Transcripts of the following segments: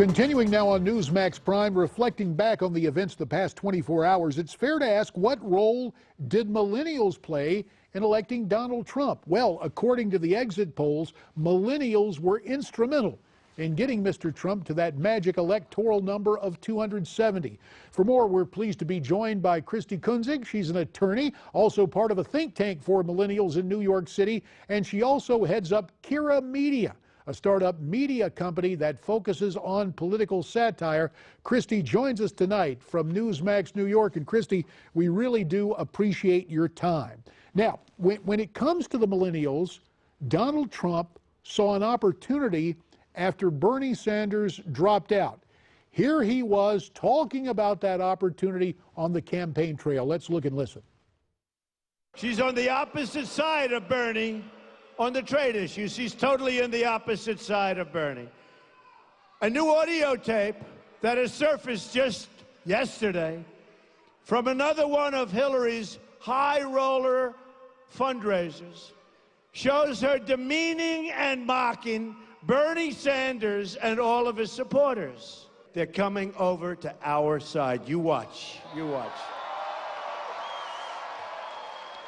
Continuing now on Newsmax Prime, reflecting back on the events of the past 24 hours, it's fair to ask, what role did millennials play in electing Donald Trump? Well, according to the exit polls, millennials were instrumental in getting Mr. Trump to that magic electoral number of 270. For more, we're pleased to be joined by Christi Kunzig. She's an attorney, also part of a think tank for millennials in New York City, and she also heads up Kira Media, a startup media company that focuses on political satire. Christi joins us tonight from Newsmax New York. And Christi, we really do appreciate your time. Now, when it comes to the millennials, Donald Trump saw an opportunity after Bernie Sanders dropped out. Here he was talking about that opportunity on the campaign trail. Let's look and listen. She's on the opposite side of Bernie. On the trade issue, she's totally on the opposite side of Bernie. A new audio tape that has surfaced just yesterday from another one of Hillary's high roller fundraisers shows her demeaning and mocking Bernie Sanders and all of his supporters. They're coming over to our side. You watch. You watch.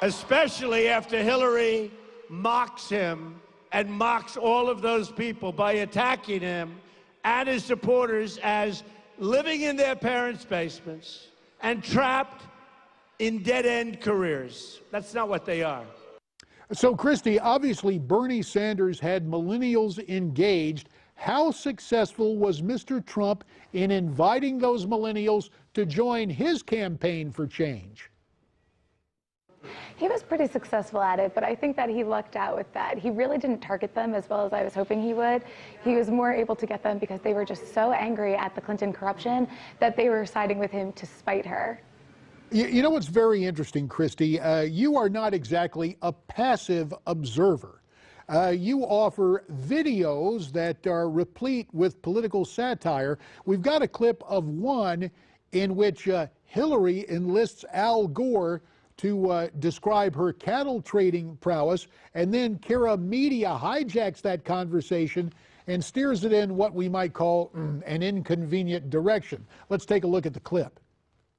Especially after Hillary mocks him and mocks all of those people by attacking him and his supporters as living in their parents' basements and trapped in dead-end careers. That's not what they are. So, Christi, obviously Bernie Sanders had millennials engaged. How successful was Mr. Trump in inviting those millennials to join his campaign for change? He was pretty successful at it, but I think that he lucked out with that. He really didn't target them as well as I was hoping he would. He was more able to get them because they were just so angry at the Clinton corruption that they were siding with him to spite her. You know what's very interesting, Christi? You are not exactly a passive observer. You offer videos that are replete with political satire. We've got a clip of one in which Hillary enlists Al Gore to describe her cattle trading prowess, and then Kira Media hijacks that conversation and steers it in what we might call an inconvenient direction. Let's take a look at the clip.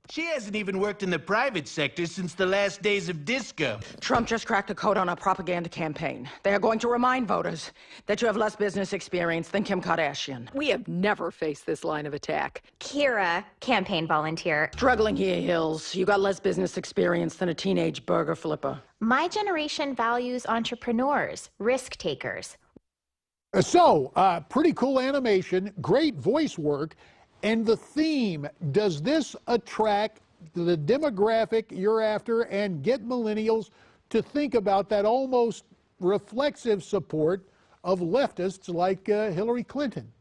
She hasn't even worked in the private sector since the last days of disco. Trump just cracked a code on a propaganda campaign. They are going to remind voters that you have less business experience than Kim Kardashian. We have never faced this line of attack. Kira, campaign volunteer. Struggling here, Hills. You got less business experience than a teenage burger flipper. My generation values entrepreneurs, risk takers. So, pretty cool animation, great voice work. And the theme, does this attract the demographic you're after and get millennials to think about that almost reflexive support of leftists like Hillary Clinton?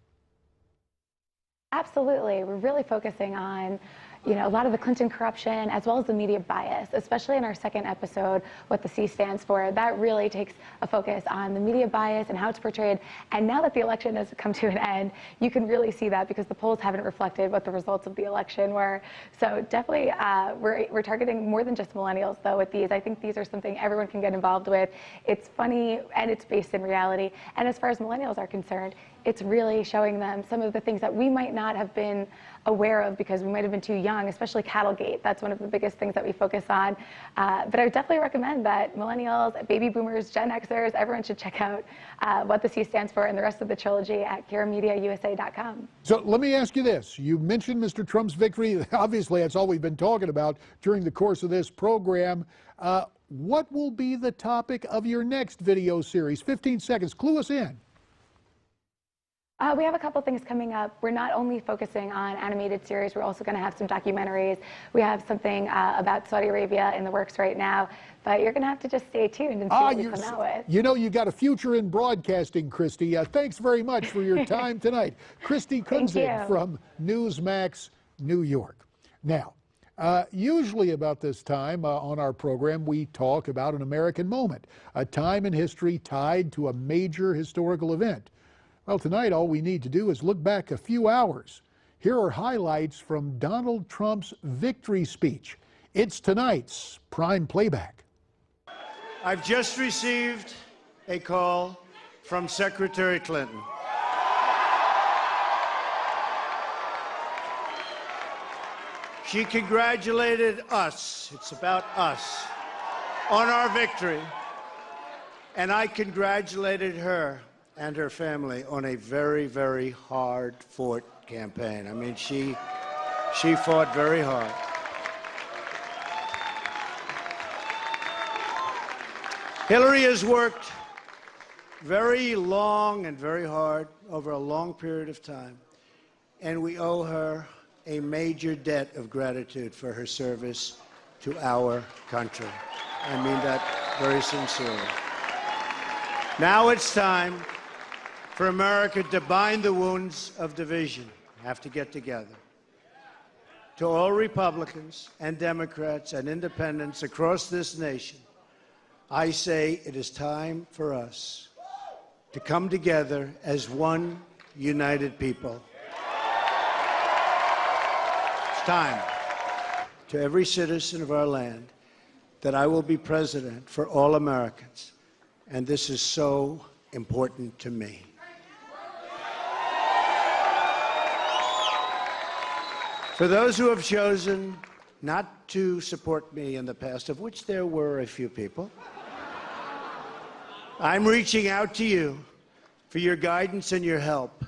Absolutely. We're really focusing on, a lot of the Clinton corruption as well as the media bias, especially in our second episode, what the C stands for. That really takes a focus on the media bias and how it's portrayed. And now that the election has come to an end, you can really see that because the polls haven't reflected what the results of the election were. So definitely we're targeting more than just millennials, though, with these. I think these are something everyone can get involved with. It's funny and it's based in reality. And as far as millennials are concerned, it's really showing them some of the things that we might not have been aware of because we might have been too young, especially Cattlegate. That's one of the biggest things that we focus on. But I would definitely recommend that millennials, baby boomers, Gen Xers, everyone should check out what the C stands for and the rest of the trilogy at KiraMediaUSA.com. So let me ask you this. You mentioned Mr. Trump's victory. Obviously, that's all we've been talking about during the course of this program. What will be the topic of your next video series? 15 seconds. Clue us in. We have a couple things coming up. We're not only focusing on animated series, we're also going to have some documentaries. We have something about Saudi Arabia in the works right now, but you're going to have to just stay tuned and see what we come out with. You know, you got a future in broadcasting, Christi. Thanks very much for your time tonight. Christi Kunzig from Newsmax New York. Now, usually about this time on our program, we talk about an American moment, a time in history tied to a major historical event. Well, tonight all we need to do is look back a few hours. Here are highlights from Donald Trump's victory speech. It's tonight's Prime Playback. I've just received a call from Secretary Clinton. She congratulated us, it's about us, on our victory. And I congratulated her and her family on a very, very hard-fought campaign. I mean, she fought very hard. Hillary has worked very long and very hard over a long period of time, and we owe her a major debt of gratitude for her service to our country. I mean that very sincerely. Now it's time for America to bind the wounds of division. We have to get together. To all Republicans and Democrats and independents across this nation, I say it is time for us to come together as one united people. It's time. To every citizen of our land, that I will be president for all Americans, and this is so important to me. For those who have chosen not to support me in the past, of which there were a few people, I'm reaching out to you for your guidance and your help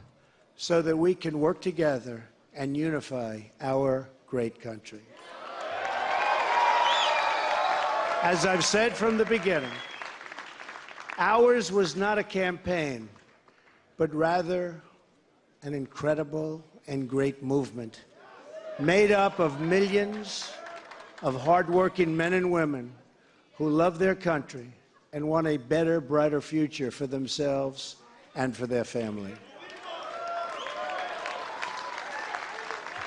so that we can work together and unify our great country. As I've said from the beginning, ours was not a campaign, but rather an incredible and great movement made up of millions of hardworking men and women who love their country and want a better, brighter future for themselves and for their family.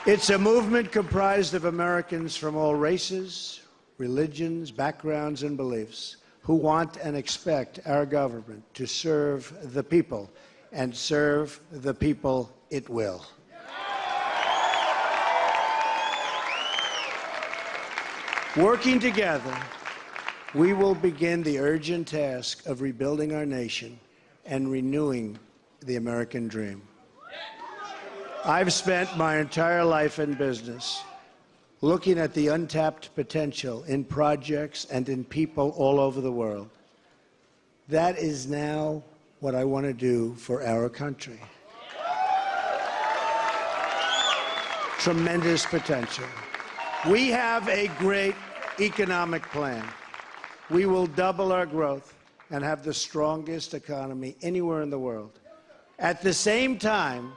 It's a movement comprised of Americans from all races, religions, backgrounds, and beliefs who want and expect our government to serve the people, and serve the people it will. Working together, we will begin the urgent task of rebuilding our nation and renewing the American dream. I've spent my entire life in business looking at the untapped potential in projects and in people all over the world. That is now what I want to do for our country. Tremendous potential. We have a great economic plan. We will double our growth and have the strongest economy anywhere in the world. At the same time,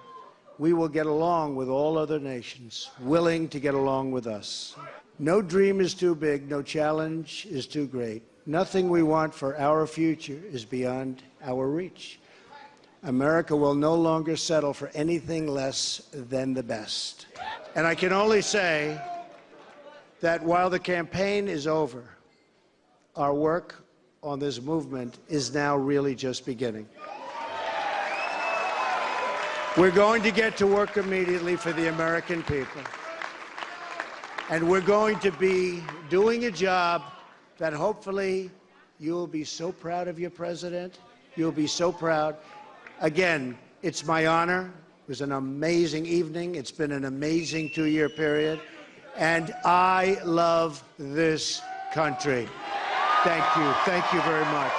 we will get along with all other nations, willing to get along with us. No dream is too big, no challenge is too great. Nothing we want for our future is beyond our reach. America will no longer settle for anything less than the best. And I can only say that while the campaign is over, our work on this movement is now really just beginning. We're going to get to work immediately for the American people. And we're going to be doing a job that hopefully you'll be so proud of your president. You'll be so proud. Again, it's my honor. It was an amazing evening. It's been an amazing 2-year period. And I love this country. Thank you. Thank you very much.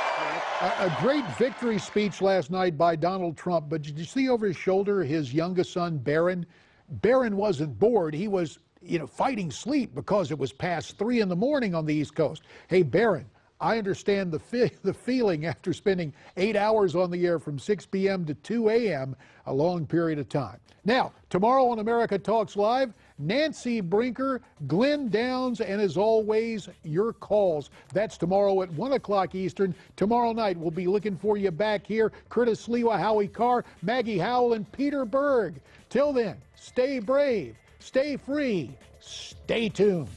A great victory speech last night by Donald Trump, but did you see over his shoulder his youngest son, Barron? Barron wasn't bored. He was, fighting sleep because it was past 3 in the morning on the East Coast. Hey, Barron, I understand the feeling after spending 8 hours on the air from 6 p.m. to 2 a.m., a long period of time. Now, tomorrow on America Talks Live, Nancy Brinker, Glenn Downs, and as always, your calls. That's tomorrow at 1 o'clock Eastern. Tomorrow night, we'll be looking for you back here. Curtis Lewa, Howie Carr, Maggie Howell, and Peter Berg. Till then, stay brave, stay free, stay tuned.